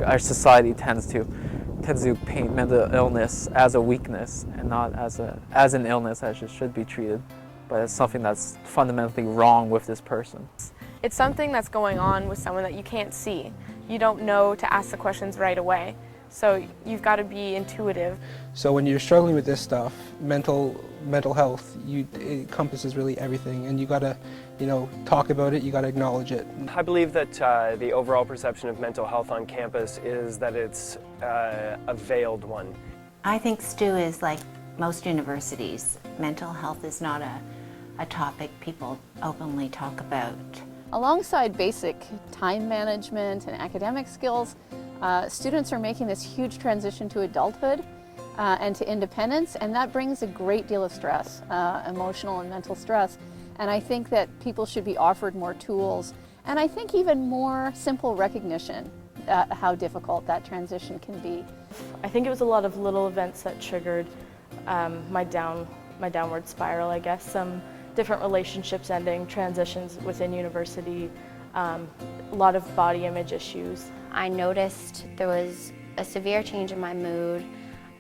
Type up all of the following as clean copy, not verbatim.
our society tends to paint mental illness as a weakness and not as an illness as it should be treated, but it's something that's fundamentally wrong with this person. It's something that's going on with someone that you can't see. You don't know to ask the questions right away, so you've got to be intuitive. So when you're struggling with this stuff, mental health, it encompasses really everything, and you got to, talk about it. You got to acknowledge it. I believe that the overall perception of mental health on campus is that it's a veiled one. I think STU is like most universities. Mental health is not a topic people openly talk about. Alongside basic time management and academic skills, students are making this huge transition to adulthood and to independence, and that brings a great deal of stress, emotional and mental stress. And I think that people should be offered more tools, and I think even more simple recognition how difficult that transition can be. I think it was a lot of little events that triggered my downward spiral, I guess. Some different relationships ending, transitions within university, a lot of body image issues. I noticed there was a severe change in my mood.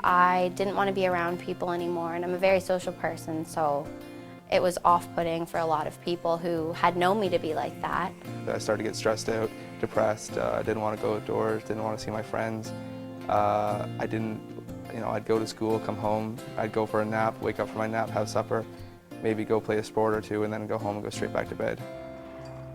I didn't want to be around people anymore, and I'm a very social person, so it was off-putting for a lot of people who had known me to be like that. I started to get stressed out, depressed, I didn't want to go outdoors, didn't want to see my friends. I'd go to school, come home, I'd go for a nap, wake up from my nap, have supper, maybe go play a sport or two, and then go home and go straight back to bed.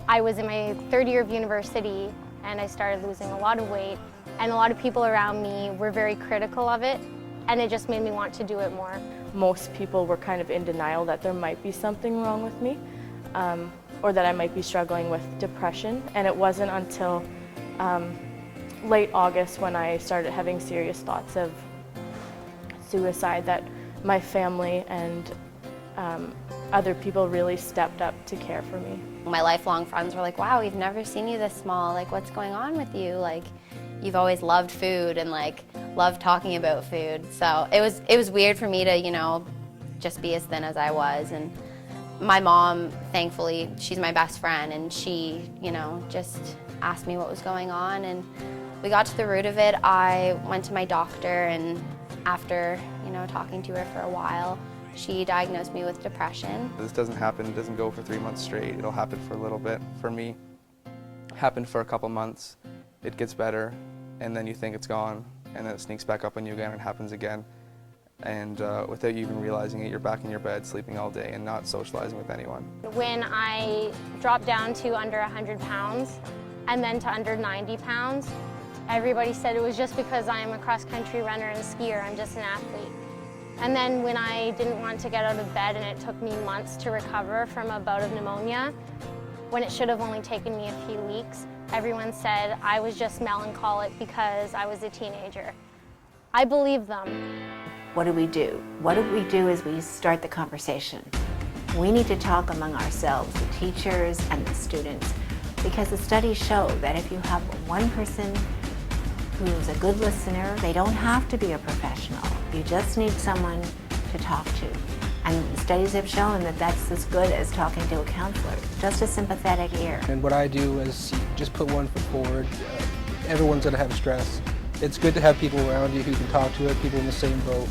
I was in my third year of university, and I started losing a lot of weight, and a lot of people around me were very critical of it, and it just made me want to do it more. Most people were kind of in denial that there might be something wrong with me, or that I might be struggling with depression, and it wasn't until late August when I started having serious thoughts of suicide that my family and other people really stepped up to care for me. My lifelong friends were like, wow, we've never seen you this small, like what's going on with you? Like, you've always loved food and like loved talking about food. So it was weird for me to, just be as thin as I was. And my mom, thankfully, she's my best friend, and she, just asked me what was going on, and we got to the root of it. I went to my doctor, and after, talking to her for a while, she diagnosed me with depression. This doesn't happen, it doesn't go for 3 months straight. It'll happen for a little bit. For me, it happened for a couple months. It gets better, and then you think it's gone, and then it sneaks back up on you again and happens again. And without you even realizing it, you're back in your bed sleeping all day and not socializing with anyone. When I dropped down to under 100 pounds and then to under 90 pounds, everybody said it was just because I'm a cross-country runner and skier, I'm just an athlete. And then when I didn't want to get out of bed and it took me months to recover from a bout of pneumonia, when it should have only taken me a few weeks, everyone said I was just melancholic because I was a teenager. I believe them. What do we do? What we do is we start the conversation. We need to talk among ourselves, the teachers and the students, because the studies show that if you have one person who's a good listener, they don't have to be a professional. You just need someone to talk to. And studies have shown that that's as good as talking to a counselor, just a sympathetic ear. And what I do is just put one foot forward. Everyone's going to have stress. It's good to have people around you who can talk to it, people in the same boat.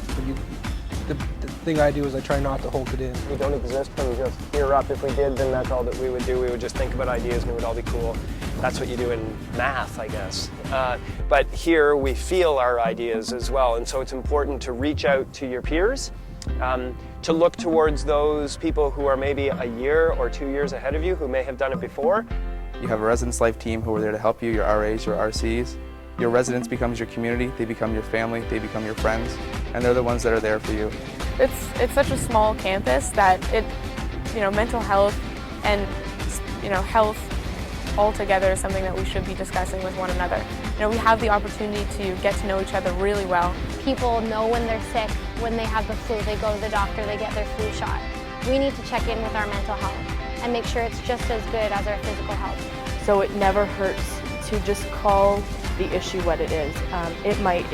The thing I do is I try not to hold it in. We don't exist from just here up. If we did, then that's all that we would do. We would just think about ideas and it would all be cool. That's what you do in math, I guess. But here we feel our ideas as well, and so it's important to reach out to your peers, to look towards those people who are maybe a year or 2 years ahead of you who may have done it before. You have a residence life team who are there to help you, your RAs, your RCs. Your residence becomes your community, they become your family, they become your friends, and they're the ones that are there for you. It's such a small campus that mental health and health altogether is something that we should be discussing with one another. We have the opportunity to get to know each other really well. People know when they're sick, when they have the flu, they go to the doctor, they get their flu shot. We need to check in with our mental health and make sure it's just as good as our physical health. So it never hurts to just call the issue what it is. It might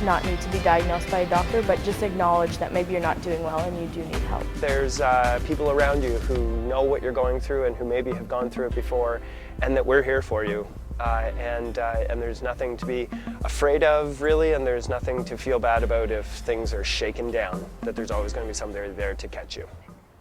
not need to be diagnosed by a doctor, but just acknowledge that maybe you're not doing well and you do need help. There's people around you who know what you're going through and who maybe have gone through it before, and that we're here for you. and there's nothing to be afraid of, really, and there's nothing to feel bad about if things are shaken down, that there's always going to be somebody there to catch you.